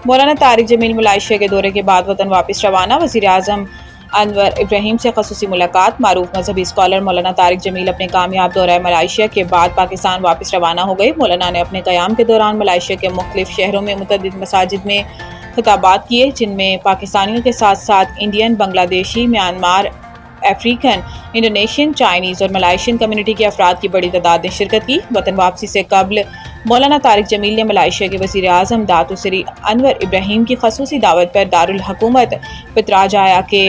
مولانا طارق جمیل Malaysia کے دورے کے بعد وطن واپس روانہ، وزیر اعظم انور ابراہیم سے خصوصی ملاقات۔ معروف مذہبی اسکالر مولانا طارق جمیل اپنے کامیاب دورہ ملائیشیا کے بعد پاکستان واپس روانہ ہو گئے۔ مولانا نے اپنے قیام کے دوران ملائیشیا کے مختلف شہروں میں متعدد مساجد میں خطابات کیے، جن میں پاکستانیوں کے ساتھ ساتھ انڈین، بنگلہ دیشی، میانمار، افریقن، انڈونیشین، چائنیز اور ملائیشین کمیونٹی کے افراد کی بڑی تعداد نے شرکت کی۔ وطن واپسی سے قبل مولانا طارق جمیل نے ملائیشیا کے وزیر اعظم داتو سری انور ابراہیم کی خصوصی دعوت پر دارالحکومت پتراجایا کے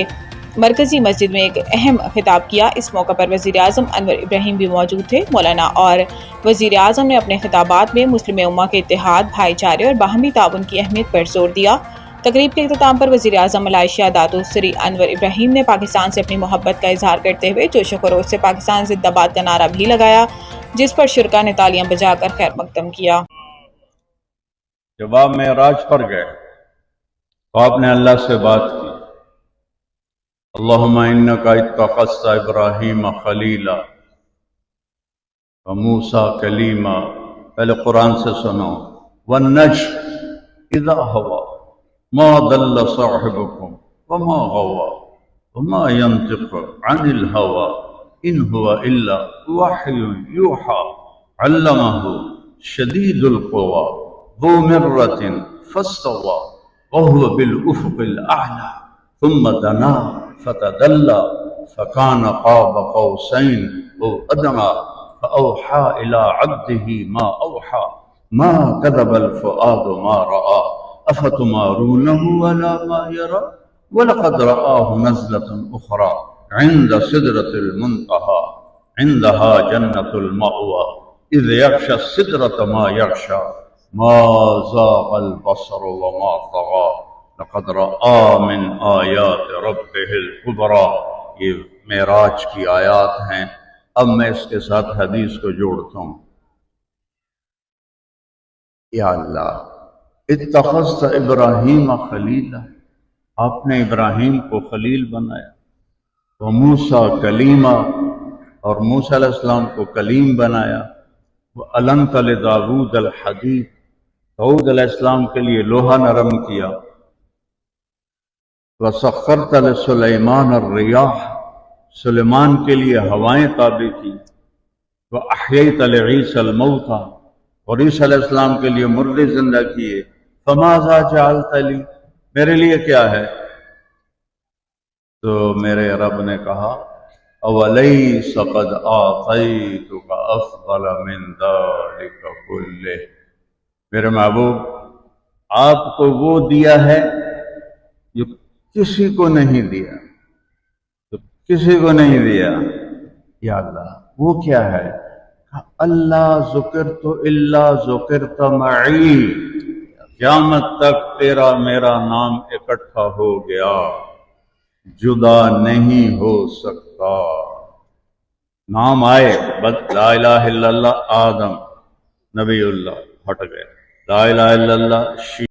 مرکزی مسجد میں ایک اہم خطاب کیا۔ اس موقع پر وزیر اعظم انور ابراہیم بھی موجود تھے۔ مولانا اور وزیر اعظم نے اپنے خطابات میں مسلم امہ کے اتحاد، بھائی چارے اور باہمی تعاون کی اہمیت پر زور دیا۔ تقریب کے اختتام پر وزیر اعظم ملائیشیا داتو سری انور ابراہیم نے پاکستان سے اپنی محبت کا اظہار کرتے ہوئے جوش و خروش سے پاکستان زندہ باد کا نعرہ بھی لگایا، جس پر شرکاء نے تالیاں بجا کر خیر مقدم کیا۔ جب آپ معراج پر گئے تو آپ نے اللہ سے بات کی، اللہم انکا اتخذت ابراہیم خلیلا وموسیٰ کلیما۔ پہلے قرآن سے سنو، والنجم اذا ہوا ما ضل صاحبکم وما غوا وما ينطق عن الهوى ان هو الا وحی یوحى علمہ شدید القوى ذو مرة فاستوى وهو بالافق الاعلى ثم دنا فتدلى فكان قاب قوسين او ادنى فاوحى الى عبده ما اوحى ما كذب الفؤاد ما راى افتمارونه على ما يرى ولقد رآه نزلة اخرى عند سدرة المنتهى عندها جنة المأوى اذ يغشى السدرة ما يغشى ما زاغ البصر وما طغى لقد رآ من آیات ربہ الکبریٰ۔ یہ معراج کی آیات ہیں۔ اب میں اس کے ساتھ حدیث کو جوڑتا ہوں۔ یا اللہ، اتخذت ابراہیم خلیلا، آپ نے ابراہیم کو خلیل بنایا، وموسیٰ کلیما، اور موسیٰ علیہ السلام کو کلیم بنایا، وَأَلَنْتَ لِدَاوُودَ الْحَدِيدَ، داؤد علیہ السلام کے لیے لوہا نرم کیا، وَسَخَّرْتَ لِسُلَيْمَانَ الرِّيَاحَ، سلیمان کے لیے ہوائیں تابع کی، وَأَحْيَيْتَ لِعِيسَى الْمَوْتَى، اور عیسیٰ علیہ السلام کے لیے مردے زندہ کیے، فَمَاذَا جَعَلْتَ لِي، میرے لیے کیا ہے؟ تو میرے رب نے کہا أَوَلَيْسَ قَدْ آتَيْتُكَ أَفْضَلَ مِنْ ذَلِكَ كُلِّهِ، میرے محبوب، آپ کو وہ دیا ہے جو کسی کو نہیں دیا، تو کسی کو نہیں دیا۔ یا اللہ، وہ کیا ہے؟ اللہ ذکرت الا ذکرت معی، قیامت تک تیرا میرا نام اکٹھا ہو گیا، جدا نہیں ہو سکتا۔ نام آئے، بس لا الہ الا اللہ آدم نبی اللہ ہٹ گئے، لا الہ الا اللہ